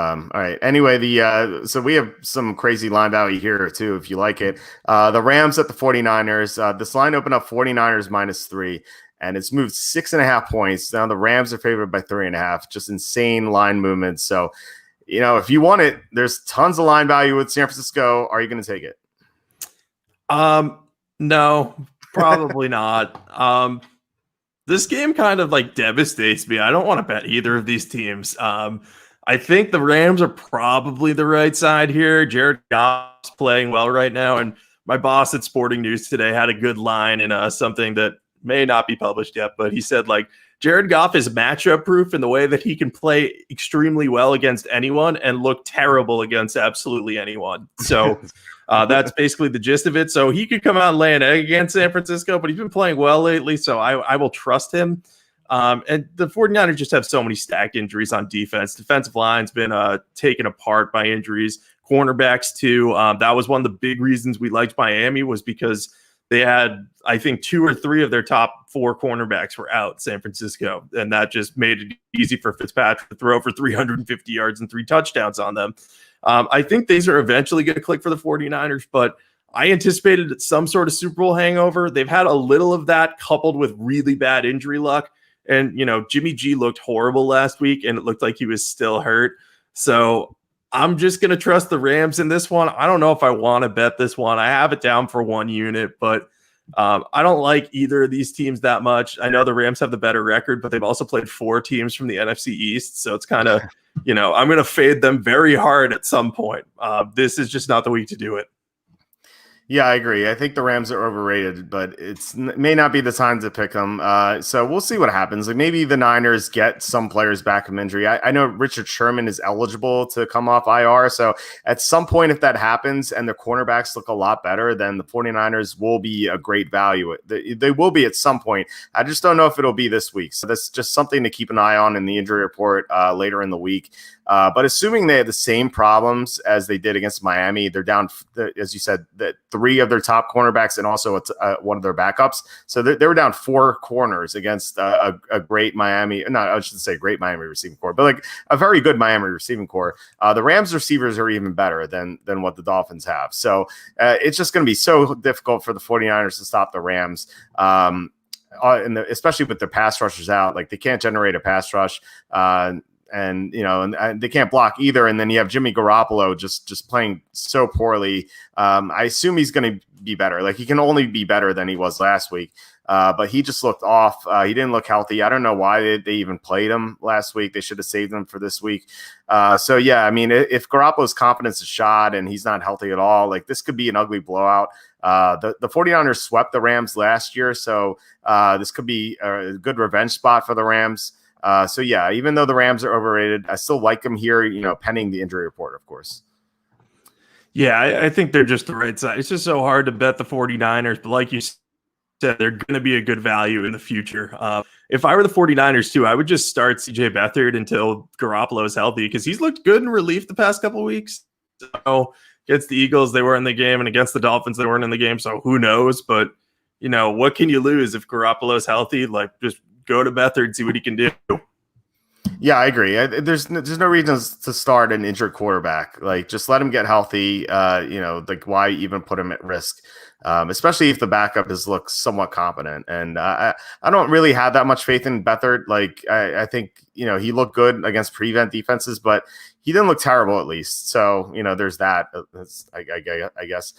All right. Anyway, so we have some crazy line value here too, if you like it. The Rams at the 49ers. This line opened up 49ers -3, and it's moved 6.5 points. Now the Rams are favored by 3.5. Just insane line movements. So, if you want it, there's tons of line value with San Francisco. Are you going to take it? No, probably not. This game kind of like devastates me. I don't want to bet either of these teams. I think the Rams are probably the right side here. Jared Goff's playing well right now, and my boss at Sporting News today had a good line in something that may not be published yet, but he said like Jared Goff is matchup proof in the way that he can play extremely well against anyone and look terrible against absolutely anyone. So that's basically the gist of it. So he could come out and lay an egg against San Francisco, but he's been playing well lately, so I will trust him. And the 49ers just have so many stacked injuries on defense. Defensive line's been taken apart by injuries. Cornerbacks, too. That was one of the big reasons we liked Miami, was because they had, I think, 2 or 3 of their top 4 cornerbacks were out, San Francisco. And that just made it easy for Fitzpatrick to throw for 350 yards and 3 touchdowns on them. I think these are eventually going to click for the 49ers, but I anticipated some sort of Super Bowl hangover. They've had a little of that coupled with really bad injury luck. And, Jimmy G looked horrible last week, and it looked like he was still hurt. So I'm just going to trust the Rams in this one. I don't know if I want to bet this one. I have it down for 1 unit, but I don't like either of these teams that much. I know the Rams have the better record, but they've also played 4 teams from the NFC East. So it's kind of, I'm going to fade them very hard at some point. This is just not the week to do it. Yeah, I agree. I think the Rams are overrated, but it may not be the time to pick them. So we'll see what happens. Like maybe the Niners get some players back from injury. I know Richard Sherman is eligible to come off IR. So at some point, if that happens and the cornerbacks look a lot better, then the 49ers will be a great value. They will be at some point. I just don't know if it'll be this week. So that's just something to keep an eye on in the injury report later in the week. But assuming they had the same problems as they did against Miami, they're down, as you said, that 3 of their top cornerbacks and also one of their backups. So they were down 4 corners against a great Miami. No, I shouldn't say great Miami receiving core, but like a very good Miami receiving core. The Rams receivers are even better than what the Dolphins have. So it's just going to be so difficult for the 49ers to stop the Rams. Especially with their pass rushers out, like they can't generate a pass rush. And they can't block either. And then you have Jimmy Garoppolo just playing so poorly. I assume he's going to be better. Like he can only be better than he was last week. But he just looked off. He didn't look healthy. I don't know why they even played him last week. They should have saved him for this week. So yeah, I mean, if Garoppolo's confidence is shot and he's not healthy at all, like this could be an ugly blowout. The 49ers swept the Rams last year. So this could be a good revenge spot for the Rams. So yeah, even though the Rams are overrated, I still like them here, pending the injury report, of course. Yeah, I think they're just the right side. It's just so hard to bet the 49ers, but like you said, they're going to be a good value in the future. If I were the 49ers too, I would just start CJ Beathard until Garoppolo is healthy, because he's looked good in relief the past couple of weeks. So against the Eagles, they were in the game, and against the Dolphins, they weren't in the game. So who knows? But what can you lose if Garoppolo is healthy? Like just go to Beathard, see what he can do. Yeah, I agree. There's no reason to start an injured quarterback. Like, just let him get healthy. Like why even put him at risk? Especially if the backup has looked somewhat competent. And I don't really have that much faith in Beathard. Like, I think he looked good against prevent defenses, but he didn't look terrible at least. So there's that. I guess.